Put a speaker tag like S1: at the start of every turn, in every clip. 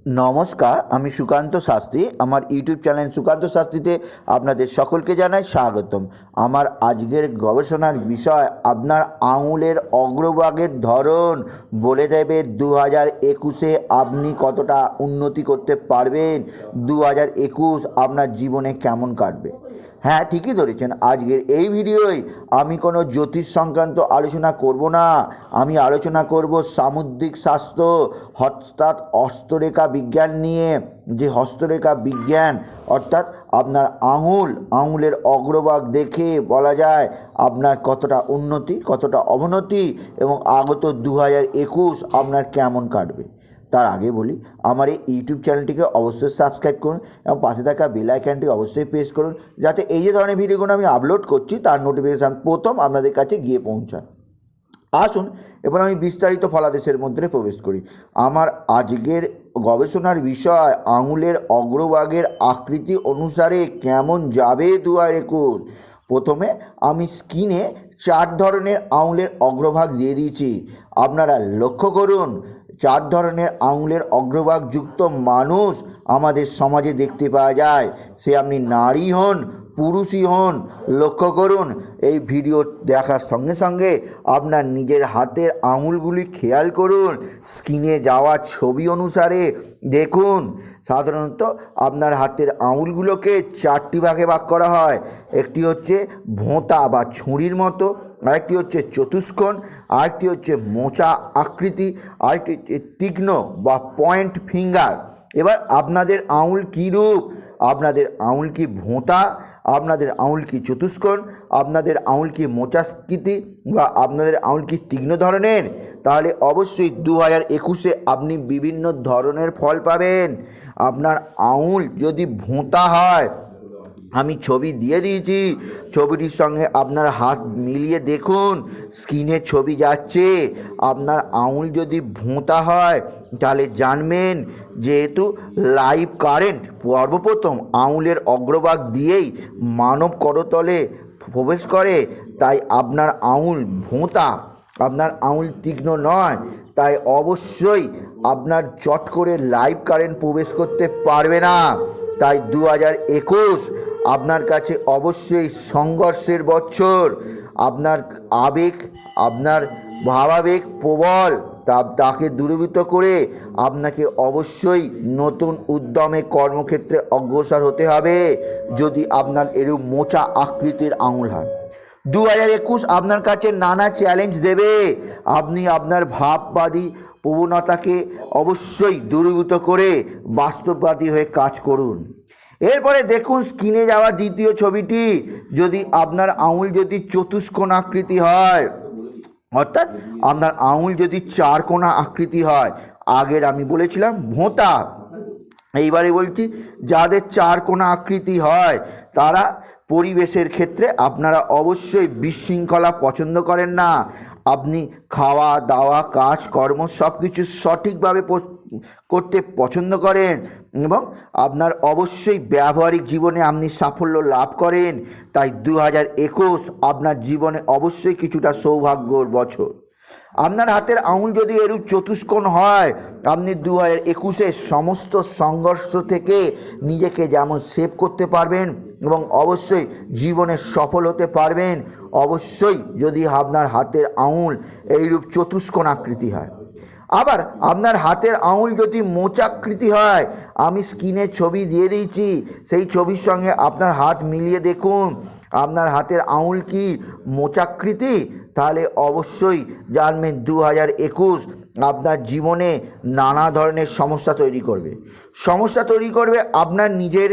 S1: নমস্কার, আমি সুকান্ত শাস্ত্রী। আমার ইউটিউব চ্যানেল সুকান্ত শাস্ত্রীতে আপনাদের সকলকে জানাই স্বাগতম। আমার আজকের গবেষণার বিষয় আপনার আঙুলের অগ্রভাগের ধরন বলে দেবে 2021-এ আপনি কতটা উন্নতি করতে পারবেন, 2021 আপনার জীবনে কেমন কাটবে। হ্যাঁ, ঠিকই ধরেছেন। আজকের এই ভিডিওয় আমি কোনো জ্যোতিষ সংক্রান্ত আলোচনা করব না। আমি আলোচনা করব সামুদ্রিক শাস্ত্র অর্থাৎ হস্তরেখা বিজ্ঞান নিয়ে। যে হস্তরেখা বিজ্ঞান অর্থাৎ আপনার আঙুলের অগ্রভাগ দেখে বলা যায় আপনার কতটা উন্নতি, কতটা অবনতি এবং আগত 2021 আপনার কেমন কাটবে। তার আগে বলি, আমার এই ইউটিউব চ্যানেলটিকে অবশ্যই সাবস্ক্রাইব করুন এবং পাশে থাকা বেল আইকনটি অবশ্যই প্রেস করুন, যাতে এই যে ধরনের ভিডিওগুলো আমি আপলোড করছি তার নোটিফিকেশান প্রথম আপনাদের কাছে গিয়ে পৌঁছায়। আসুন এবার আমি বিস্তারিত ফলাদেশের মধ্যে প্রবেশ করি। আমার আজকের গবেষণার বিষয় আঙুলের অগ্রভাগের আকৃতি অনুসারে কেমন যাবে 2021। প্রথমে আমি স্ক্রিনে 4 ধরনের আঙুলের অগ্রভাগ দিয়ে দিয়েছি। আপনারা লক্ষ্য করুন, 4 ধরনের আঙুলের অগ্রভাগযুক্ত মানুষ আমাদের সমাজে দেখতে পাওয়া যায়। সে আপনি নারী হন, পুরুষই হন। লক্ষ্য করুন, এই ভিডিও দেখার সঙ্গে সঙ্গে আপনার নিজের হাতের আঙুলগুলি খেয়াল করুন। স্ক্রিনে যাওয়া ছবি অনুসারে দেখুন, সাধারণত আপনার হাতের আঙুলগুলোকে 4টি ভাগে ভাগ করা হয়। একটি হচ্ছে ভোঁতা বা ছুরির মতো, আরেকটি হচ্ছে চতুষ্কোণ, আরেকটি হচ্ছে মোচা আকৃতি, আরেকটি হচ্ছে তীক্ষ্ণ বা পয়েন্ট ফিঙ্গার। এবার আপনাদের আঙুল কী রূপ? আপনাদের আঙুল কি ভোঁতা, আপনাদের আঙুল কি চতুষ্কোণ, আপনাদের আঙুল কি মোচাকৃতি বা আপনাদের আঙুল কি তীক্ষ্ণ ধরনের? তাহলে অবশ্যই 2021-এ আপনি বিভিন্ন ধরনের ফল পাবেন। আপনার আঙুল যদি ভোঁতা হয়, আমি ছবি দিয়ে দিয়েছি, ছবিটির সঙ্গে আপনার হাত মিলিয়ে দেখুন, স্ক্রিনে ছবি যাচ্ছে। আপনার আঙুল যদি ভোঁতা হয় তাহলে জানবেন যেহেতু লাইভ কারেন্ট সর্বপ্রথম আঙুলের অগ্রভাগ দিয়েই মানব করতলে প্রবেশ করে, তাই আপনার আঙুল ভোঁতা, আপনার আঙুল তীক্ষ্ণ নয়, তাই অবশ্যই আপনার চট করে লাইভ কারেন্ট প্রবেশ করতে পারবে না। তাই 2021 আপনার কাছে অবশ্যই সংঘর্ষের বছর। আপনার আবেগ, আপনার ভাবাবেগ প্রবল, তাকে দূরীভূত করে আপনাকে অবশ্যই নতুন উদ্যমে কর্মক্ষেত্রে অগ্রসর হতে হবে যদি আপনার এরূপ মোচা আকৃতির আঙুল হয়। 2021 আপনার কাছে নানা চ্যালেঞ্জ দেবে। আপনি আপনার ভাববাদী প্রবণতাকে অবশ্যই দূরীভূত করে বাস্তববাদী হয়ে কাজ করুন। এরপরে দেখুন স্ক্রিনে যাওয়া দ্বিতীয় ছবিটি। যদি আপনার আঙুল যদি চতুষ্কোণ আকৃতি হয়, অর্থাৎ আপনার আঙুল যদি 4 কোণা আকৃতি হয়, আগের আমি বলেছিলাম ভোঁতা, এইবারে বলছি যাদের 4 কোণা আকৃতি হয় তারা পরিবেশের ক্ষেত্রে আপনারা অবশ্যই বিশৃঙ্খলা পছন্দ করেন না। আপনি খাওয়া দাওয়া কাজকর্ম সব কিছু সঠিকভাবে করতে পছন্দ করেন এবং আপনার অবশ্যই ব্যবহারিক জীবনে আপনি সাফল্য লাভ করেন। তাই 2021 আপনার জীবনে অবশ্যই কিছুটা সৌভাগ্যর বছর। আপনার হাতের আঙুল যদি এরূপ চতুষ্কোণ হয়, আপনি 2021-এ সমস্ত সংঘর্ষ থেকে নিজেকে যেমন সেভ করতে পারবেন এবং অবশ্যই জীবনে সফল হতে পারবেন, অবশ্যই যদি আপনার হাতের আঙুল এইরূপ চতুষ্কোণ আকৃতি হয়। আবার আপনার হাতের আঙুল যদি মোচাকৃতি হয়, আমি স্ক্রিনে ছবি দিয়ে দিয়েছি, সেই ছবির সঙ্গে আপনার হাত মিলিয়ে দেখুন আপনার হাতের আঙুল কি মোচাকৃতি, তাহলে অবশ্যই জানবেন 2021 আপনার জীবনে নানা ধরনের সমস্যা তৈরি করবে আপনার নিজের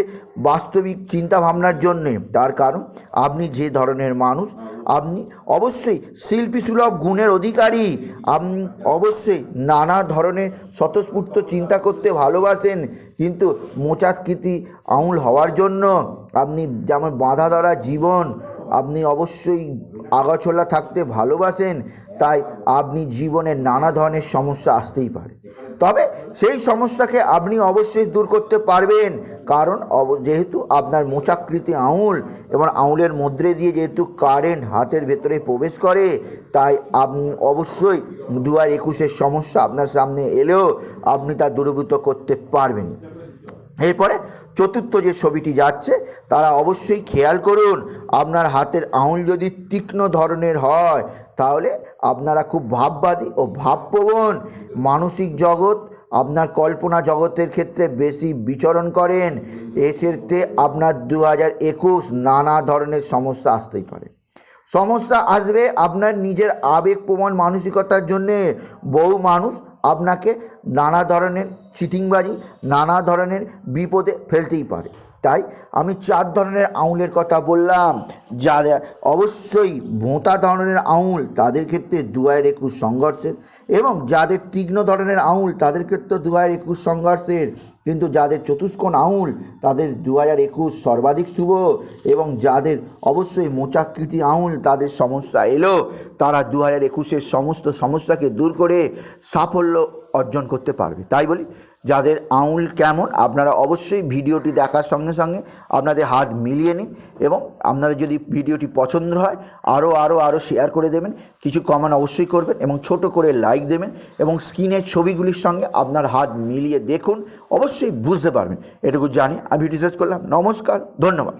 S1: বাস্তবিক চিন্তাভাবনার জন্যে। তার কারণ আপনি যে ধরনের মানুষ, আপনি অবশ্যই শিল্পীসুলভ গুণের অধিকারী। আপনি অবশ্যই নানা ধরনের স্বতঃস্ফূর্ত চিন্তা করতে ভালোবাসেন, কিন্তু মোচাকৃতি আঙুল হওয়ার জন্য আপনি যেমন বাঁধা ধরা জীবন, আপনি অবশ্যই আগাছলা থাকতে ভালোবাসেন, তাই আপনি জীবনে নানা ধরনের সমস্যা আসতেই পারে, তবে সেই সমস্যাকে আপনি অবশ্যই দূর করতে পারবেন। কারণ যেহেতু আপনার মোচাকৃতি আঙুল এবং আঙুলের মধ্যে দিয়ে যেহেতু কারেন্ট হাতের ভেতরে প্রবেশ করে, তাই আপনি অবশ্যই 2021-এর সমস্যা আপনার সামনে এলেও আপনি তা দূরীভূত করতে পারবেন। এরপরে চতুর্থ যে ছবিটি যাচ্ছে তারা অবশ্যই খেয়াল করুন, আপনার হাতের আঙুল যদি তীক্ষ্ণ ধরনের হয় তাহলে আপনারা খুব ভাববাদী ও ভাবপ্রবণ, মানসিক জগৎ আপনার কল্পনা জগতের ক্ষেত্রে বেশি বিচরণ করেন। এক্ষেত্রে আপনার 2021 নানা ধরনের সমস্যা আসতেই পারে। সমস্যা আসবে আপনার নিজের আবেগপ্রবণ মানসিকতার জন্যে। বহু মানুষ আপনাকে নানা ধরনের চিটিংবাজি, নানা ধরনের বিপদে ফেলতেই পারে। তাই আমি 4 ধরনের আঙুলের কথা বললাম। যারা অবশ্যই ভোঁতা ধরনের আঙুল তাদের ক্ষেত্রে 2021 সংঘর্ষের, এবং যাদের তীক্ষ্ণ ধরনের আঙুল তাদের ক্ষেত্রে 2021 সংঘর্ষের, কিন্তু যাদের চতুষ্কোণ আঙুল তাদের 2021 সর্বাধিক শুভ, এবং যাদের অবশ্যই মোচাকৃতি আঙুল তাদের সমস্যা এলো, তারা 2021-এর সমস্ত সমস্যাকে দূর করে সাফল্য অর্জন করতে পারবে। তাই বলি, যাদের আঙুল কেমন আপনারা অবশ্যই ভিডিওটি দেখার সঙ্গে সঙ্গে আপনাদের হাত মিলিয়ে নিন, এবং আপনারা যদি ভিডিওটি পছন্দ হয় আরও শেয়ার করে দেবেন, কিছু কমেন্ট অবশ্যই করবেন এবং ছোট করে লাইক দেবেন, এবং স্ক্রিনের ছবিগুলির সঙ্গে আপনার হাত মিলিয়ে দেখুন, অবশ্যই বুঝতে পারবেন। এটুকু জানি আমি ভিডিও শেষ করলাম। নমস্কার, ধন্যবাদ।